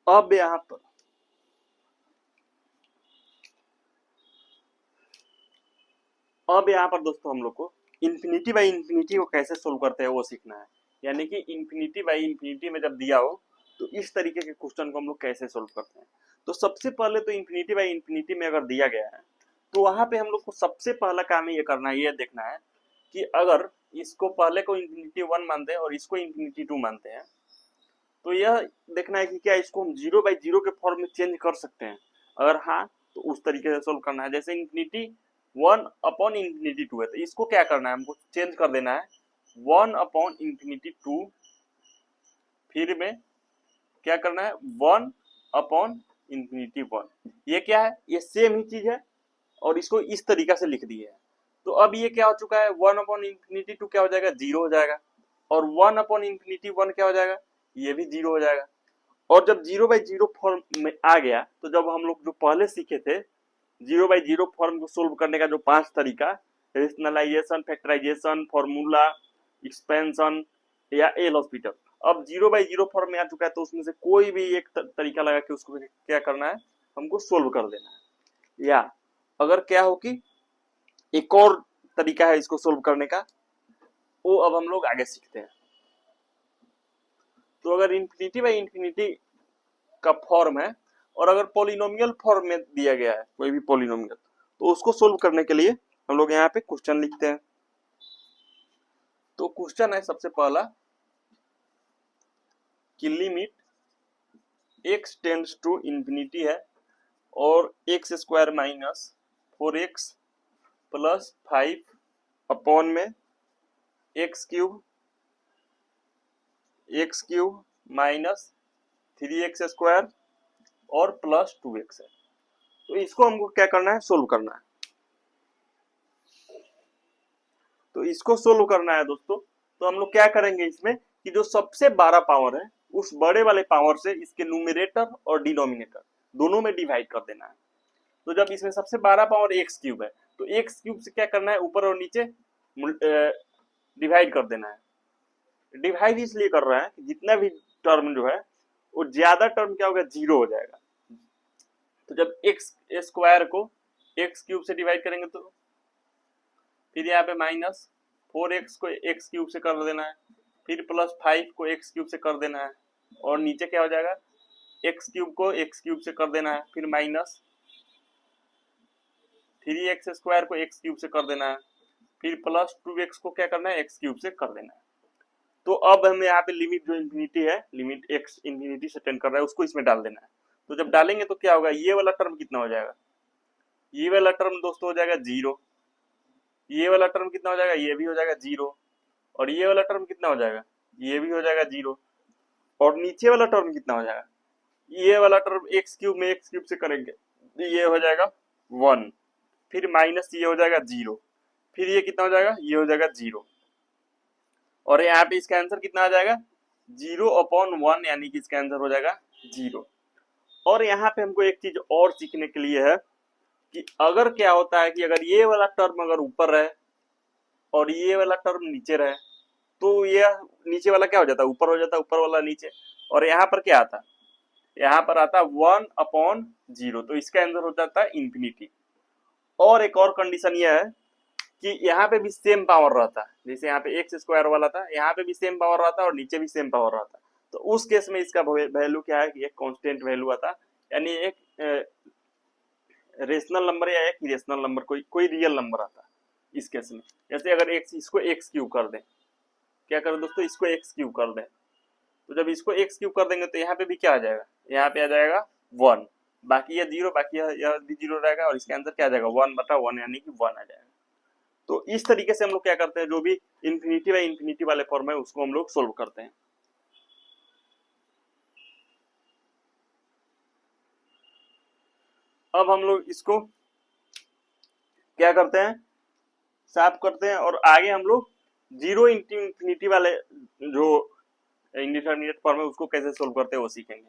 अब यहाँ पर दोस्तों हम लोग को इन्फिनिटी बाई इन्फिनिटी को कैसे सोल्व करते हैं वो सीखना है। यानी कि इन्फिनिटी बाई इन्फिनिटी में जब दिया हो तो इस तरीके के क्वेश्चन को हम लोग कैसे सोल्व करते हैं। तो सबसे पहले तो इन्फिनिटी बाई इन्फिनिटी में अगर दिया गया है तो वहां पे हम लोग को सबसे पहला काम ये करना है, ये देखना है कि अगर इसको पहले को इन्फिनिटी 1 मानते हैं और इसको इन्फिनिटी 2 मानते हैं तो यह देखना है कि क्या इसको हम 0/0 के फॉर्म में चेंज कर सकते हैं। अगर हाँ तो उस तरीके से सोल्व करना है। जैसे इन्फिनिटी 1/इन्फिनिटी 2 है तो इसको क्या करना है, हमको चेंज कर देना है 1/इन्फिनिटी 2, फिर में क्या करना है 1/इन्फिनिटी 1। ये क्या है, ये सेम ही चीज है और इसको इस तरीका से लिख दिए है। तो अब ये क्या हो चुका है 1/इन्फिनिटी 2 क्या हो जाएगा 0 हो जाएगा और 1/इन्फिनिटी 1 क्या हो जाएगा ये भी 0 हो जाएगा। और जब 0/0 फॉर्म में आ गया तो जब हम लोग जो पहले सीखे थे 0/0 फॉर्म को सोल्व करने का जो 5 तरीका, रेशनलाइजेशन, फैक्टराइजेशन, फॉर्मूला, एक्सपेंशन या एल हॉस्पिटल, अब 0/0 फॉर्म में आ चुका है तो उसमें से कोई भी एक तरीका लगा के उसको क्या करना है, हमको सोल्व कर देना है। या अगर क्या हो कि एक और तरीका है इसको सोल्व करने का, वो अब हम लोग आगे सीखते हैं। तो अगर इन्फिनिटी बाई इन्फिनिटी का फॉर्म है और अगर पॉलिनोमियल फॉर्म में दिया गया है कोई भी पॉलिनोमियल, तो उसको सोल्व करने के लिए हम लोग यहाँ पे क्वेश्चन लिखते हैं। तो क्वेश्चन है सबसे पहला कि limit x tends to infinity है और x² minus 4x plus 5 upon में x³ माइनस 3x² और प्लस 2x है। तो इसको हमको क्या करना है, सोल्व करना है। तो इसको सोल्व करना है दोस्तों, तो हम लोग क्या करेंगे इसमें कि जो सबसे बड़ा पावर है उस बड़े वाले पावर से इसके न्यूमरेटर और डिनोमिनेटर दोनों में डिवाइड कर देना है। तो जब इसमें सबसे बड़ा पावर x³ है तो x³ से क्या करना है, ऊपर और नीचे डिवाइड कर देना है। डिवाइड इसलिए कर रहा है कि जितना भी टर्म जो है वो ज्यादा टर्म क्या होगा 0 हो जाएगा। तो जब x² को x³ से डिवाइड करेंगे तो फिर यहाँ पे माइनस 4x को x³ से कर देना है, फिर प्लस 5 को x³ से कर देना है और नीचे क्या हो जाएगा x³ को x³ से कर देना है, फिर माइनस 3x² को x³ से कर देना है, फिर प्लस 2x को क्या करना है x³ से कर देना है। तो अब हमें यहाँ पे लिमिट जो इन्फिनिटी है, लिमिट x इन्फिनिटी से टेंड कर रहा है उसको इसमें डाल देना है। तो जब डालेंगे तो क्या होगा, ये वाला टर्म कितना हो जाएगा, ये वाला टर्म दोस्तों हो जाएगा 0, ये वाला टर्म कितना हो जाएगा ये भी हो जाएगा 0 और ये वाला टर्म कितना हो जाएगा ये भी हो जाएगा 0 और नीचे वाला टर्म कितना हो जाएगा, ये वाला टर्म x³ में x³ से करेंगे ये हो जाएगा 1, फिर माइनस ये हो जाएगा 0, फिर ये कितना हो जाएगा ये हो जाएगा 0 और यहाँ पे इसका आंसर कितना आ जाएगा 0/1, यानी कि इसका आंसर हो जाएगा 0। और यहाँ पे हमको एक चीज और सीखने के लिए है कि अगर क्या होता है कि अगर ये वाला टर्म अगर ऊपर रहे और ये वाला टर्म नीचे रहे तो ये नीचे वाला क्या हो जाता है ऊपर हो जाता है, ऊपर वाला नीचे, और यहाँ पर क्या आता है, यहाँ पर आता है 1/0, तो इसका आंसर हो जाता है इन्फिनिटी। और एक और कंडीशन यह है कि यहाँ पे भी सेम पावर रहता है, जैसे यहाँ पे x² वाला था यहाँ पे भी सेम पावर रहता है और नीचे भी सेम पावर रहता है। तो उस केस में इसका वैल्यू क्या है कि एक कांस्टेंट वैल्यू आता है, यानी एक रेशनल नंबर या एक इरेशनल नंबर, कोई रियल नंबर आता है इस केस में। जैसे अगर इसको x³ कर दें, क्या करें दोस्तों इसको x³ कर दें, तो जब इसको x³ कर देंगे तो यहाँ पे भी क्या आ जाएगा, यहाँ पे आ जाएगा 1, बाकी यह 0, बाकी यह भी 0 रहेगा और इसका आंसर क्या आ जाएगा 1/1, यानी कि 1 आ जाएगा। तो इस तरीके से हम लोग क्या करते हैं, जो भी इन्फिनिटी बाई इन्फिनिटी वाले फॉर्म है उसको हम लोग सोल्व करते हैं। अब हम लोग इसको क्या करते हैं, साफ करते हैं और आगे हम लोग 0 इंटू इन्फिनिटी वाले जो इंडिटरमिनेट फॉर्म है उसको कैसे सोल्व करते हैं वो सीखेंगे।